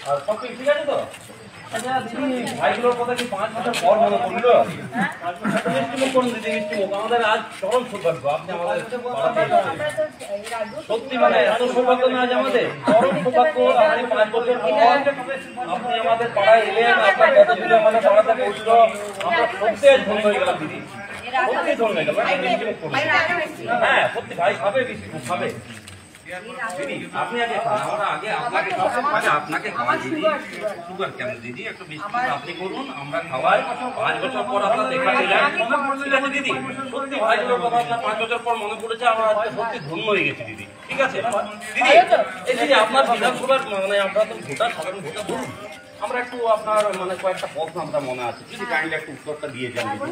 আর সব কিছু ঠিক আছে তো? আচ্ছা দিদি, ভাইগুলোর কথা কি 5 বছর পর মনে পড়লো? মিষ্টিমুখ করুন দিদি, মিষ্টিমুখ। আমাদের আজ চরম সৌভাগ্য, আপনি আমাদের সত্যি মানে এত সৌভাগ্য না আজ আমাদের চরম সৌভাগ্য। আপনি 5 বছর পর আপনি আমাদের পাড়ায় এলেন, আপনার কতগুলো আমাদের পাড়াতে পৌঁছলো, আমরা সত্যি ধন্য হয়ে গেলাম দিদি, সত্যি ধন্য হয়ে গেল। মিষ্টিমুখ করুন। হ্যাঁ সত্যি ভাই খাবে, মিষ্টিমুখ খাবে দিদি। আপনি আগে খান, আমরা আগে আপনাকে আপনাকে খাওয়াই দিদি। সুগার কেন দিদি, একটু মিষ্টি আপনি করুন, আমরা খাওয়াই। 5 বছর পর আপনার দেখা দিলেন, ঠিক আছে দিদি? সত্যি ভাইগুলোর কথা আপনার 5 বছর পর মনে পড়েছে, আমরা আজকে সত্যি ধন্য হয়ে গেছি দিদি। ঠিক আছে দিদি? এই দিদি আপনার বিধানসভার মানে আমরা তো ভোটার, সাধারণ ভোটার ধরুন, আমরা একটু আপনার মানে কয়েকটা প্রশ্ন আমরা মনে আছে, যদি কাইন্ডলি একটু উত্তরটা দিয়ে যান দিদি।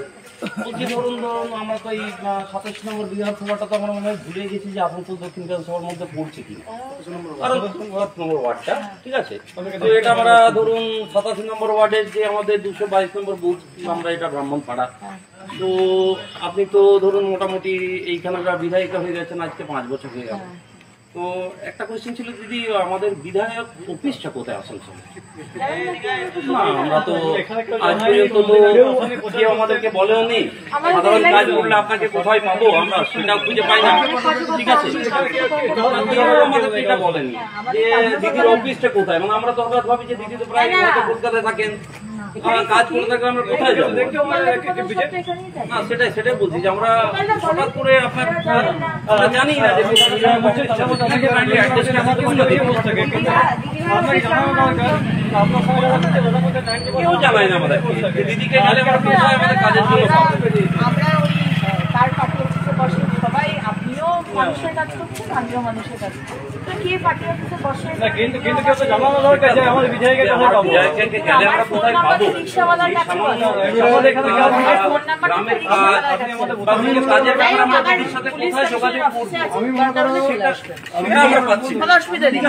বলছি ধরুন আমরা তো এই 27 নম্বর বিধানসভাটা তো আমরা মনে হয় ভুলে গেছি যে আপনার তো দক্ষিণ বিধানসভার মধ্যে পড়ছে কিনা, কারণ 7 নম্বর ওয়ার্ডটা, ঠিক আছে? তো এটা আমরা ধরুন 87 নম্বর ওয়ার্ডের যে আমাদের 222 নম্বর বুথ, আমরা এটা ব্রাহ্মণপাড়া। তো আপনি তো ধরুন মোটামুটি এইখানকার বিধায়িকা হয়ে গেছেন আজকে 5 বছর হয়ে গেল। তো একটা কোয়েশ্চেন ছিল দিদি, আমাদের বিধায়ক অফিসটা কোথায় আসানসোলে? না আমরা তো আজ পর্যন্ত তো কেউ আমাদেরকে বলেও নেই, সাধারণ কাজ করলে আপনাকে কোথায় পাবো আমরা সেটাও খুঁজে পাই না, ঠিক আছে? আমাদের এটা বলেনি যে দিদির অফিসটা কোথায়, মানে আমরা তো হঠাৎ ভাবি যে দিদি তো প্রায় কলকাতায় থাকেন, কাজ করে থাকলে আমরা কোথায় যাবো? না সেটাই বলছি যে আমরা হঠাৎ করে আপনার জানি না যে কেউ জানাই না আমাদের দিদিকে গেলে আমরা কোথায় আমাদের কাজের জন্য সবাই, আপনিও মানুষের কাজ করছেন, আমিও মানুষের কাজ করছি, তো কে পার্টি অফিসে বসে কিন্তু কেউ তো জানানো দরকার যে আমাদের বিধায়কের কাছে পাবো, গেলে আমরা কোথায় পাবো? রিকশাওয়ালার কাছে আমাদের এখানে ফোন নাম্বার কাজের ব্যাপারে আমরা দিদির সাথে কোথায় যোগাযোগ করব? আমি মনে করব সেটা আমরা পাচ্ছি, কোনো অসুবিধা নেই।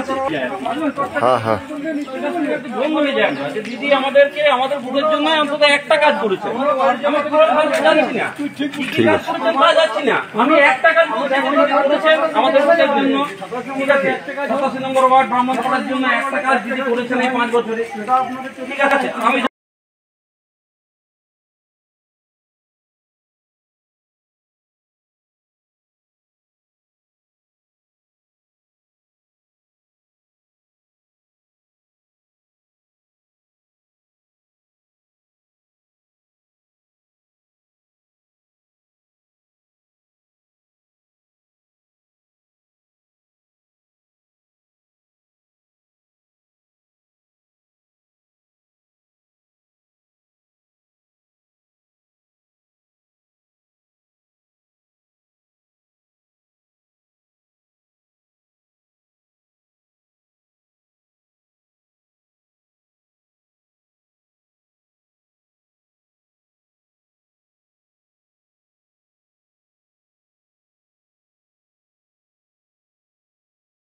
হ্যাঁ হ্যাঁ দিদি আমাদেরকে আমাদের বুথের জন্য অন্তত একটা কাজ করেছে, আমি জানি না ঠিক আছে যাচ্ছি না, আমি একটা কাজ করেছেন আমাদের বুথের জন্য, ঠিক আছে? 87 নম্বর ওয়ার্ড ব্রাহ্মণপাড়ার জন্য একটা কাজ দিদি করেছেন এই 5 বছরে, ঠিক আছে? আমি